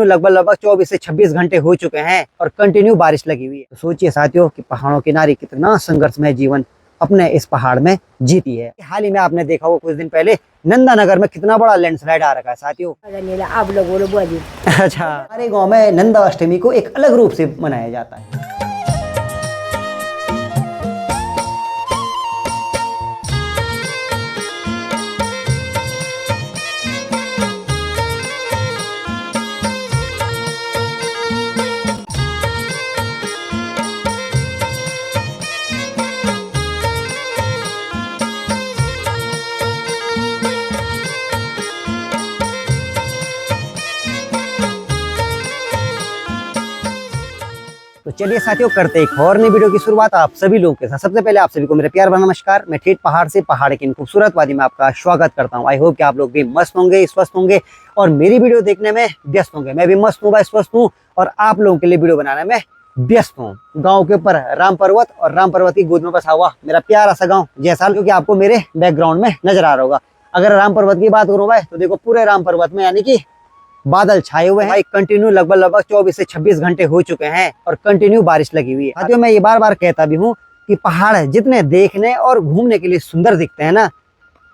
लगभग 24 से 26 घंटे हो चुके हैं और कंटिन्यू बारिश लगी हुई है। तो सोचिए साथियों कि पहाड़ों के किनारे कितना संघर्षमय जीवन अपने इस पहाड़ में जीती है। हाल ही में आपने देखा होगा कुछ दिन पहले नंदानगर में कितना बड़ा लैंडस्लाइड आ रखा है साथियों। अच्छा, हमारे गांव में नंदा अष्टमी को एक अलग रूप से मनाया जाता है। तो चलिए साथियों करते एक और नई वीडियो की शुरुआत आप सभी लोगों के साथ। सबसे पहले आप सभी को मेरा प्यार भरा नमस्कार। मैं ठेठ पहाड़ से पहाड़ की इन खूबसूरत वादी में आपका स्वागत करता हूं। आई होप कि आप लोग भी मस्त होंगे, स्वस्थ होंगे और मेरी वीडियो देखने में व्यस्त होंगे। मैं भी मस्त हूँ, स्वस्थ हूँ और आप लोगों के लिए वीडियो बनाने में व्यस्त हूँ। गाँव के ऊपर राम पर्वत और राम पर्वत की गोद में बसा हुआ मेरा प्यारा सा गाँव जैसलमेर, जो कि आपको मेरे बैकग्राउंड में नजर आ रहा होगा। अगर राम पर्वत की बात करूँ भाई तो देखो पूरे राम पर्वत में यानी कि बादल छाए हुए हैं। कंटिन्यू लगभग 24 से 26 घंटे हो चुके हैं और कंटिन्यू बारिश लगी हुई है। साथियों मैं ये बार बार कहता भी हूँ कि पहाड़ जितने देखने और घूमने के लिए सुंदर दिखते हैं ना,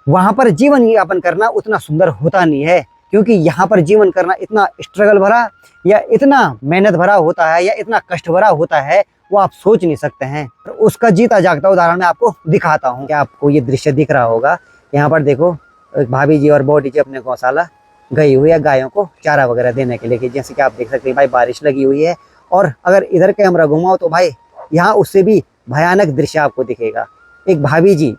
वहां पर जीवन यापन करना उतना सुंदर होता नहीं है। क्योंकि यहाँ पर जीवन करना इतना स्ट्रगल भरा या इतना मेहनत भरा होता है या इतना कष्ट भरा होता है, वो आप सोच नहीं सकते हैं। उसका जीता जागता उदाहरण मैं आपको दिखाता हूँ। क्या आपको ये दृश्य दिख रहा होगा? यहाँ पर देखो भाभी जी और बॉडी जी अपने गौशाला गई हुई है गायों को चारा वगैरह देने के लिए। कि जैसे कि आप देख सकते हैं भाई बारिश लगी हुई है और अगर इधर कैमरा घुमाओ तो भाई यहाँ उससे भी भयानक दृश्य आपको दिखेगा। एक भाभी जी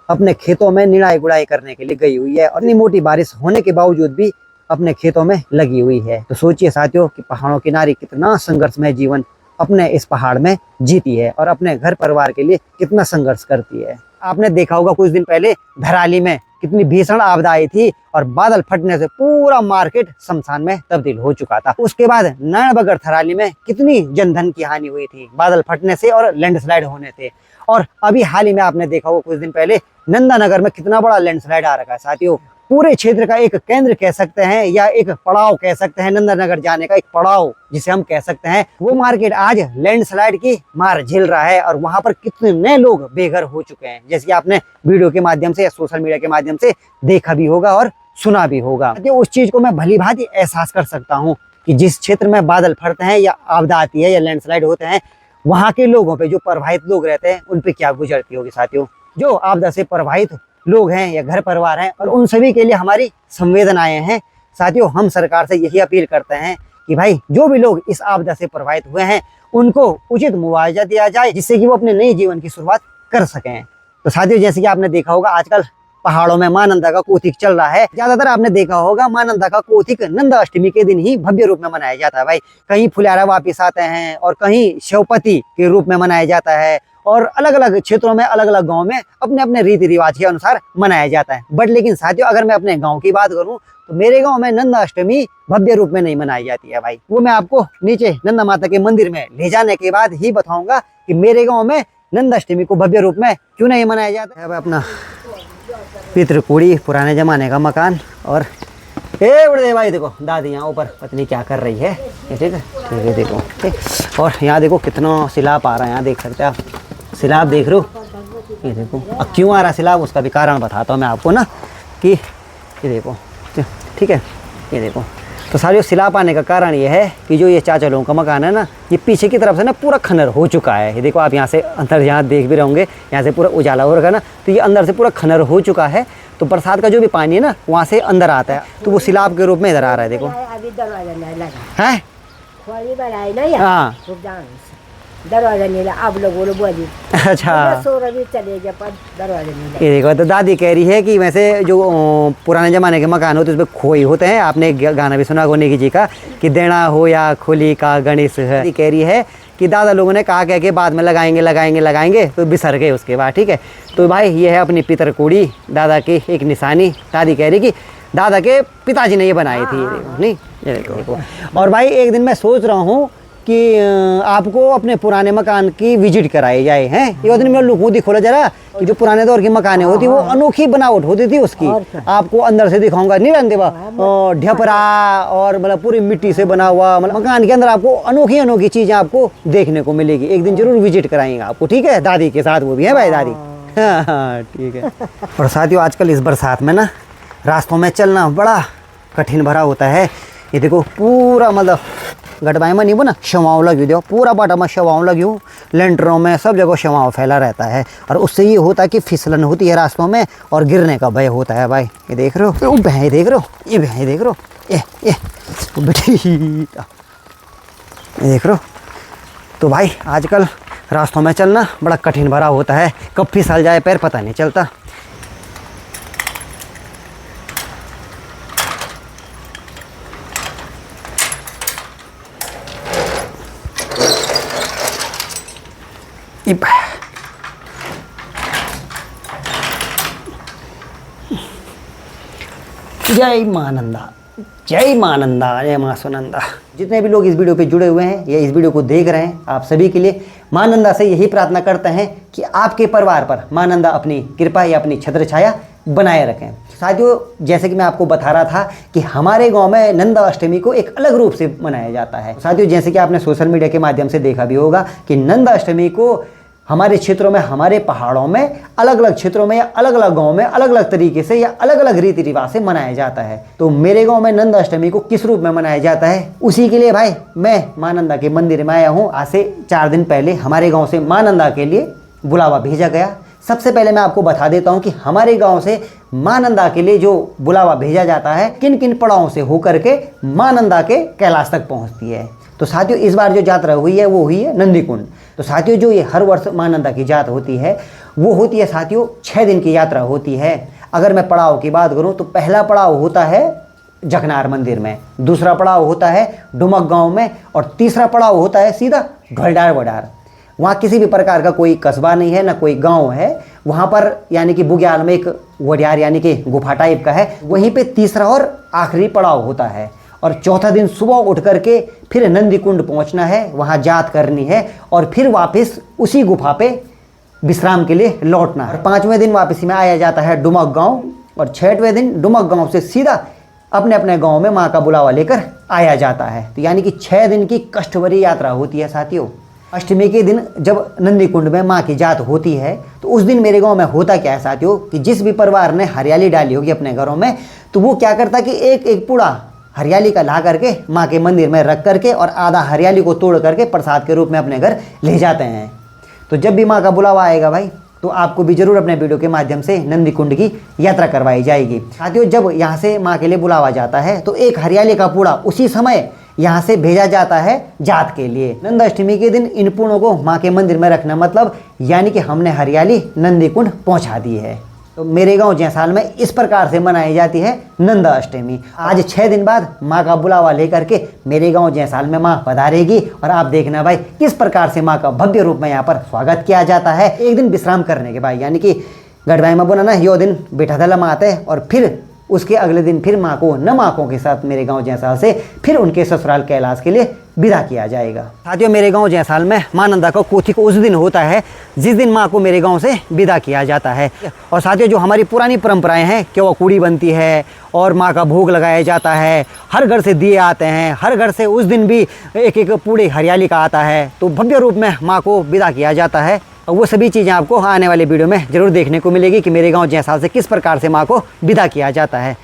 अपने खेतों में निराई गुड़ाई करने के लिए गई हुई है और इतनी मोटी बारिश होने के बावजूद भी अपने खेतों में लगी हुई है। तो सोचिए साथियों कि पहाड़ों के किनारे कितना संघर्षमय जीवन अपने इस पहाड़ में जीती है और अपने घर परिवार के लिए कितना संघर्ष करती है। आपने देखा होगा कुछ दिन पहले धराली में कितनी भीषण आपदा आई थी और बादल फटने से पूरा मार्केट शमशान में तब्दील हो चुका था। उसके बाद नैनबगड़ थराली में कितनी जनधन की हानि हुई थी बादल फटने से और लैंडस्लाइड होने से। और अभी हाल ही में आपने देखा होगा कुछ दिन पहले नंदानगर में कितना बड़ा लैंडस्लाइड आ रखा है साथियों। पूरे क्षेत्र का एक केंद्र कह सकते हैं या एक पड़ाव कह सकते हैं, नंदानगर जाने का एक पड़ाव जिसे हम कह सकते हैं, वो मार्केट आज लैंडस्लाइड की मार झेल रहा है और वहां पर कितने लोग बेघर हो चुके हैं, जैसे कि आपने वीडियो के माध्यम से या सोशल मीडिया के माध्यम से देखा भी होगा और सुना भी होगा। उस चीज को मैं भली भांति एहसास कर सकता हूँ कि जिस क्षेत्र में बादल फटते हैं या आपदा आती है या लैंडस्लाइड होते हैं, वहां के लोगों पे जो प्रभावित लोग रहते हैं उन पे क्या गुजरती होगी साथियों। जो आपदा से प्रभावित लोग हैं या घर परिवार हैं और उन सभी के लिए हमारी संवेदनाएं हैं साथियों। हम सरकार से यही अपील करते हैं कि भाई जो भी लोग इस आपदा से प्रभावित हुए हैं उनको उचित मुआवजा दिया जाए, जिससे कि वो अपने नए जीवन की शुरुआत कर सकें। तो साथियों जैसे कि आपने देखा होगा आजकल पहाड़ों में मां नंदा का कौथिक चल रहा है। ज्यादातर आपने देखा होगा मां नंदा का कौथिक नंदा अष्टमी के दिन ही भव्य रूप में मनाया जाता है भाई। कहीं फुलारा वापिस आते हैं और कहीं शिवपति के रूप में मनाया जाता है और अलग अलग क्षेत्रों में अलग अलग गांव में अपने अपने रीति रिवाज के अनुसार मनाया जाता है। बट लेकिन साथियों अगर मैं अपने गांव की बात करूं तो मेरे गांव में नंदा अष्टमी भव्य रूप में नहीं मनाई जाती है भाई। वो मैं आपको नीचे नंदा माता के मंदिर में ले जाने के बाद ही बताऊंगा कि मेरे गाँव में नंदा अष्टमी को भव्य रूप में क्यों नहीं मनाया जाता है। अपना पितृकुड़ी पुराने जमाने का मकान और बड़े भाई देखो दादी यहाँ ऊपर पत्नी क्या कर रही है। ठीक है देखो ठीक। और यहाँ देखो कितना सिलाब आ रहा है, यहाँ देख सकते हैं आप सिलाब देख रहे हो। ये देखो अब क्यों आ रहा सिलाब उसका भी कारण बताता हूँ मैं आपको ना कि ये देखो ठीक है। ये देखो तो सारी सिलाब आने का कारण ये है कि जो ये चाचा लोगों का मकान है ना, ये पीछे की तरफ से ना पूरा खनर हो चुका है। ये देखो आप यहाँ से अंदर यहाँ देख भी रहे होंगे, यहाँ से पूरा उजाला हो रखा है ना, तो ये अंदर से पूरा खनर हो चुका है। तो बरसात का जो भी पानी है ना वहाँ से अंदर आता है तो वो सिलाब के रूप में इधर आ रहा है। देखो है हाँ दरवाजा नीला आप लोगों बोली। अच्छा चले दरवाजा नीला। ये देखो तो दादी कह रही है कि वैसे जो पुराने ज़माने के मकान होते हैं उसमें खोई होते हैं। आपने गाना भी सुना गोनेगी जी का कि देना हो या खोली का गणेश है। कह रही है कि दादा लोगों ने कहा कह के बाद में लगाएंगे तो बिसर गए उसके बाद। ठीक है तो भाई ये है अपनी पितरकुड़ी दादा की एक निशानी। दादी कह रही कि दादा के पिताजी ने ये बनाई थी। नहीं ये देखो। और भाई एक दिन मैं सोच रहा हूँ कि आपको अपने पुराने मकान की विजिट कराई जाए हैं। ये दिन में लोगों दिखोला जरा कि जो पुराने दौर की मकाने होती वो अनोखी बनावट होती थी उसकी। आपको अंदर से दिखाऊंगा नीरन देवा ढपरा और मतलब पूरी मिट्टी से बना हुआ मतलब मकान के अंदर आपको अनोखी अनोखी चीजें आपको देखने को मिलेगी। एक दिन जरूर विजिट कराएंगे आपको, ठीक है, दादी के साथ, वो भी है भाई दादी। हाँ ठीक है। और साथियों आजकल इस बरसात में ना रास्तों में चलना बड़ा कठिन भरा होता है। ये देखो पूरा मतलब गटबाई में नहीं बना शवाओं लगी दो, पूरा बाटा में शवाओं लगी हूँ, लेंटरों में सब जगह शवाओं फैला रहता है। और उससे ये होता है कि फिसलन होती है रास्तों में और गिरने का भय होता है। भाई ये देख रहे हो, वो भैं देख रहे हो, ये भैं देख रहे हो, ये बेटी ये देख रहे हो। तो भाई आजकल रास्तों में चलना बड़ा कठिन भरा होता है, कब फिसल जाए पैर पता नहीं चलता। जय मां नंदा, जय मां नंदा, जय मां सुनंदा। जितने भी लोग इस वीडियो पे जुड़े हुए हैं या इस वीडियो को देख रहे हैं, आप सभी के लिए मां नंदा से यही प्रार्थना करते हैं कि आपके परिवार पर मां नंदा अपनी कृपा या अपनी छत्र छाया बनाए रखें। साथियों जैसे कि मैं आपको बता रहा था कि हमारे गांव में नंदा अष्टमी को एक अलग रूप से मनाया जाता है। साथियों जैसे कि आपने सोशल मीडिया के माध्यम से देखा भी होगा कि नंदा अष्टमी को हमारे क्षेत्रों में, हमारे पहाड़ों में, अलग अलग क्षेत्रों में या अलग अलग गाँव में अलग अलग तरीके से या अलग अलग रीति रिवाज से मनाया जाता है। तो मेरे गांव में नंदा अष्टमी को किस रूप में मनाया जाता है, उसी के लिए भाई मैं मां नंदा के मंदिर में आया हूँ। आज से 4 दिन पहले हमारे गाँव से मां नंदा के लिए बुलावा भेजा गया। सबसे पहले मैं आपको बता देता हूँ कि हमारे गाँव से मां नंदा के लिए जो बुलावा भेजा जाता है किन किन पड़ावों से होकर के मां नंदा के कैलाश तक पहुँचती है। तो साथियों इस बार जो यात्रा हुई है वो हुई है नंदी कुंड। तो साथियों जो ये हर वर्ष मां नंदा की यात्रा होती है वो होती है साथियों 6 दिन की यात्रा होती है। अगर मैं पड़ाव की बात करूं तो पहला पड़ाव होता है जखनार मंदिर में, दूसरा पड़ाव होता है डुमक गांव में और तीसरा पड़ाव होता है सीधा ढोलडार वडार। वहाँ किसी भी प्रकार का कोई कस्बा नहीं है, ना कोई गांव है। वहाँ पर यानी कि बुग्याल में एक वडियार यानी कि गुफा टाइप का है, वहीं पे तीसरा और आखिरी पड़ाव होता है। और चौथा दिन सुबह उठ करके फिर नंदी कुंड पहुँचना है, वहाँ जात करनी है और फिर वापस उसी गुफा पे विश्राम के लिए लौटना है। और 5वें दिन वापसी में आया जाता है डुमक गांव और 6वें दिन डुमक गांव से सीधा अपने अपने गांव में माँ का बुलावा लेकर आया जाता है। तो यानी कि 6 दिन की कष्ट भरी यात्रा होती है साथियों। अष्टमी के दिन जब नंदी कुंड में माँ की जात होती है तो उस दिन मेरे गांव में होता क्या है साथियों कि जिस भी परिवार ने हरियाली डाली होगी अपने घरों में तो वो क्या करता कि एक एक पूड़ा हरियाली का ला करके माँ के मंदिर में रख करके और आधा हरियाली को तोड़ करके प्रसाद के रूप में अपने घर ले जाते हैं। तो जब भी माँ का बुलावा आएगा भाई तो आपको भी जरूर अपने वीडियो के माध्यम से नंदी कुंड की यात्रा करवाई जाएगी। साथियों जब यहाँ से माँ के लिए बुलावा जाता है तो एक हरियाली का पूड़ा उसी समय यहाँ से भेजा जाता है जात के लिए। नंदा अष्टमी के दिन इन पूर्णों को माँ के मंदिर में रखना मतलब यानी कि हमने हरियाली नंदी कुंड पहुँचा दी है। तो मेरे गांव जैसाल में इस प्रकार से मनाई जाती है नंदा अष्टमी। आज 6 दिन बाद माँ का बुलावा लेकर के मेरे गांव जैसाल में माँ पधारेगी और आप देखना भाई किस प्रकार से माँ का भव्य रूप में यहाँ पर स्वागत किया जाता है। एक दिन विश्राम करने के बाद यानी कि गढ़वाई में बोला ना यो दिन बेटा दला माँ आते हैं और फिर उसके अगले दिन फिर माँ को न माँकों के साथ मेरे गांव जैसाल से फिर उनके ससुराल कैलाश के लिए विदा किया जाएगा। साथियों मेरे गांव जैसाल में मां नंदा का कोथिक उस दिन होता है जिस दिन माँ को मेरे गांव से विदा किया जाता है। और साथियों जो हमारी पुरानी परंपराएं हैं कि वो कूड़ी बनती है और माँ का भोग लगाया जाता है, हर घर से दिए आते हैं, हर घर से उस दिन भी एक एक पूड़ी हरियाली का आता है। तो भव्य रूप में माँ को विदा किया जाता है और वो सभी चीज़ें आपको आने वाले वीडियो में ज़रूर देखने को मिलेगी कि मेरे गांव जैसाल से किस प्रकार से माँ को विदा किया जाता है।